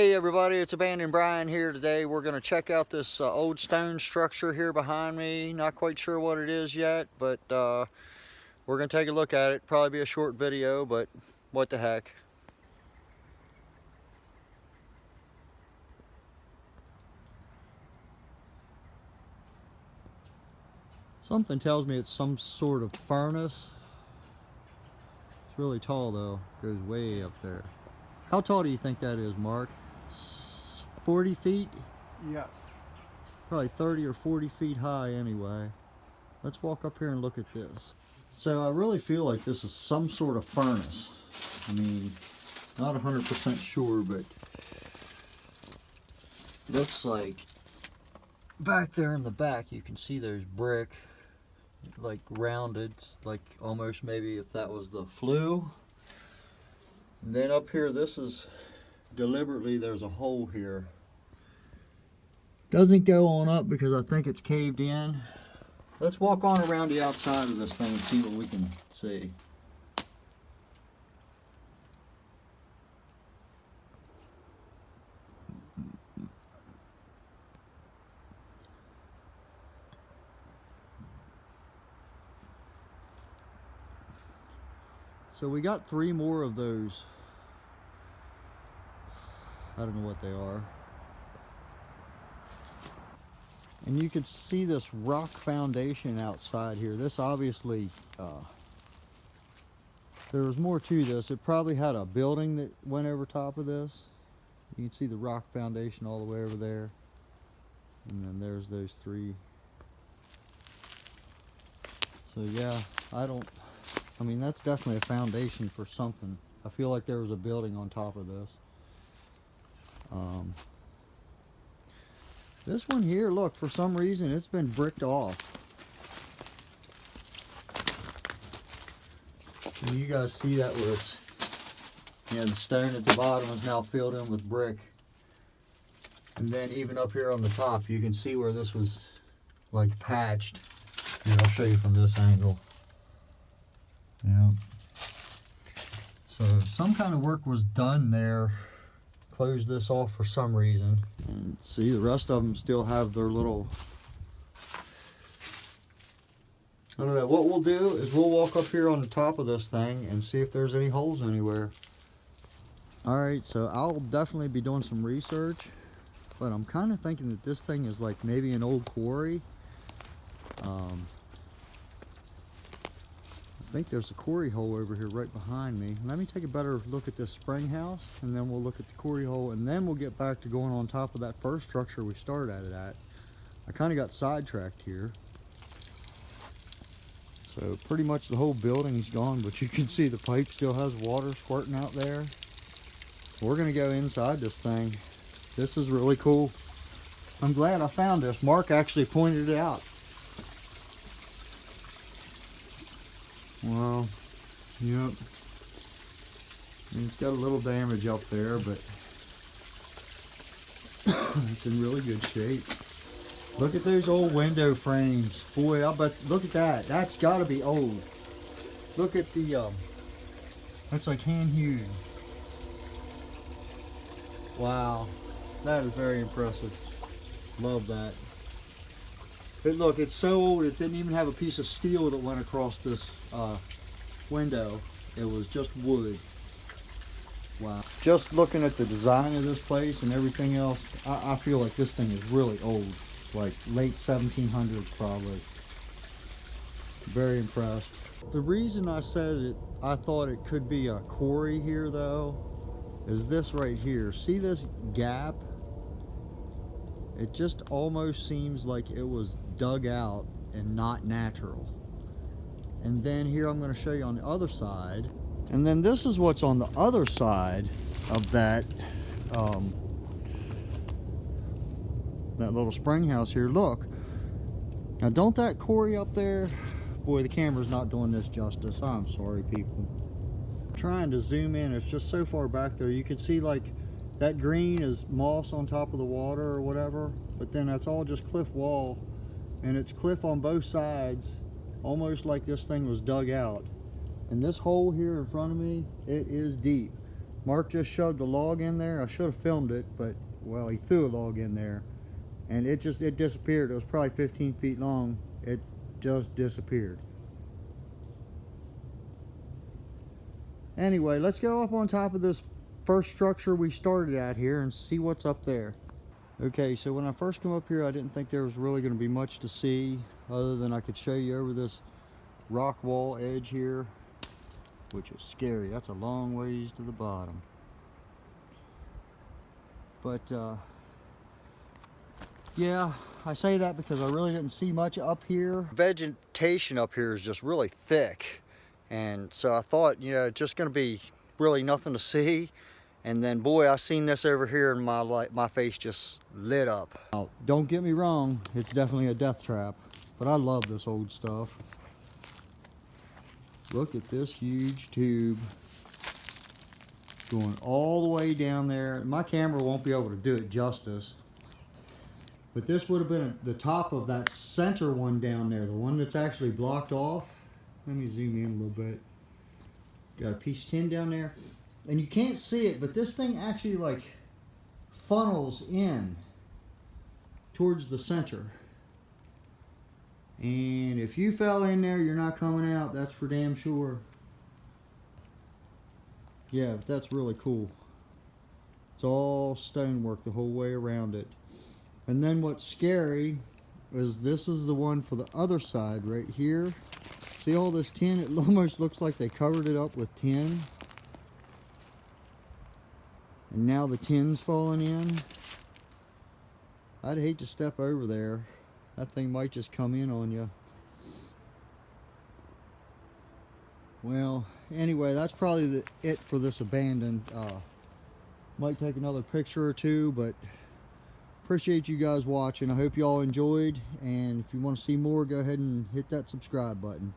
Hey everybody, it's Abandoned Brian here today. We're going to check out this old stone structure here behind me. Not quite sure what it is yet, but we're going to take a look at it. Probably be a short video, but what the heck. Something tells me it's some sort of furnace. It's really tall though, goes way up there. How tall do you think that is, Mark? 40 feet? Yes. Probably 30 or 40 feet high anyway. Let's walk up here and look at this. So I really feel like this is some sort of furnace. I mean, not 100% sure, but looks like back there in the back you can see there's brick, like rounded, like almost maybe if that was the flue. And then up here, this is deliberately, there's a hole here. Doesn't go on up because I think it's caved in. Let's walk on around the outside of this thing and see what we can see. So we got 3 more of those. I don't know what they are. And you can see this rock foundation outside here. This obviously, there was more to this. It probably had a building that went over top of this. You can see the rock foundation all the way over there. And then there's those 3. So yeah, I mean, that's definitely a foundation for something. I feel like there was a building on top of this. This one here, look, for some reason it's been bricked off. And you guys see that where it's, the stone at the bottom is now filled in with brick. And then even up here on the top, you can see where this was like patched. Here, I'll show you from this angle. Yeah. So some kind of work was done there. Closed this off for some reason. And see, the rest of them still have their little, I don't know. What we'll do is we'll walk up here on the top of this thing and see if there's any holes anywhere. Alright, so I'll definitely be doing some research, but I'm kind of thinking that this thing is like maybe an old quarry. I think there's a quarry hole over here right behind me. Let me take a better look at this spring house, and then we'll look at the quarry hole, and then we'll get back to going on top of that first structure we started at it at. I kind of got sidetracked here. So pretty much the whole building's gone, but you can see the pipe still has water squirting out there. We're gonna go inside this thing. This is really cool. I'm glad I found this. Mark actually pointed it out. Well, yep. It's got a little damage up there, but it's in really good shape. Look at those old window frames. Boy, I bet, look at that. That's gotta be old. Look at the, that's like hand hewn. Wow, that is very impressive. Love that. But look, it's so old it didn't even have a piece of steel that went across this window. It was just wood. Wow. Just looking at the design of this place and everything else, I feel like this thing is really old. Like late 1700s probably. Very impressed. The reason I said I thought it could be a quarry here though, is this right here. See this gap? It just almost seems like it was dug out and not natural. And then here I'm going to show you on the other side. And then this is what's on the other side of that that little spring house here. Look. Now don't that quarry up there, boy, the camera's not doing this justice. I'm sorry people. I'm trying to zoom in. It's just so far back there. You can see like that green is moss on top of the water or whatever, but then that's all just cliff wall, and it's cliff on both sides, almost like this thing was dug out. And this hole here in front of me, it is deep. Mark just shoved a log in there. I should have filmed it, but well, he threw a log in there and it disappeared. It was probably 15 feet long. It just disappeared. Anyway, let's go up on top of this first structure we started at here and see what's up there. Okay, so when I first came up here, I didn't think there was really going to be much to see other than I could show you over this rock wall edge here, which is scary. That's a long ways to the bottom. But yeah, I say that because I really didn't see much up here. Vegetation up here is just really thick, and so I thought, you know, just gonna be really nothing to see. And then boy, I seen this over here and my face just lit up. Now, don't get me wrong, it's definitely a death trap, but I love this old stuff. Look at this huge tube going all the way down there. My camera won't be able to do it justice, but this would have been the top of that center one down there, the one that's actually blocked off. Let me zoom in a little bit. Got a piece of tin down there, and you can't see it, but this thing actually like funnels in towards the center. And if you fell in there, you're not coming out, that's for damn sure. Yeah, but that's really cool. It's all stonework the whole way around it. And then what's scary is this is the one for the other side right here. See all this tin? It almost looks like they covered it up with tin. And now the tin's falling in. I'd hate to step over there. That thing might just come in on you. Well, anyway, that's probably it for this abandoned. Might take another picture or two, but appreciate you guys watching. I hope you all enjoyed, and if you want to see more, go ahead and hit that subscribe button.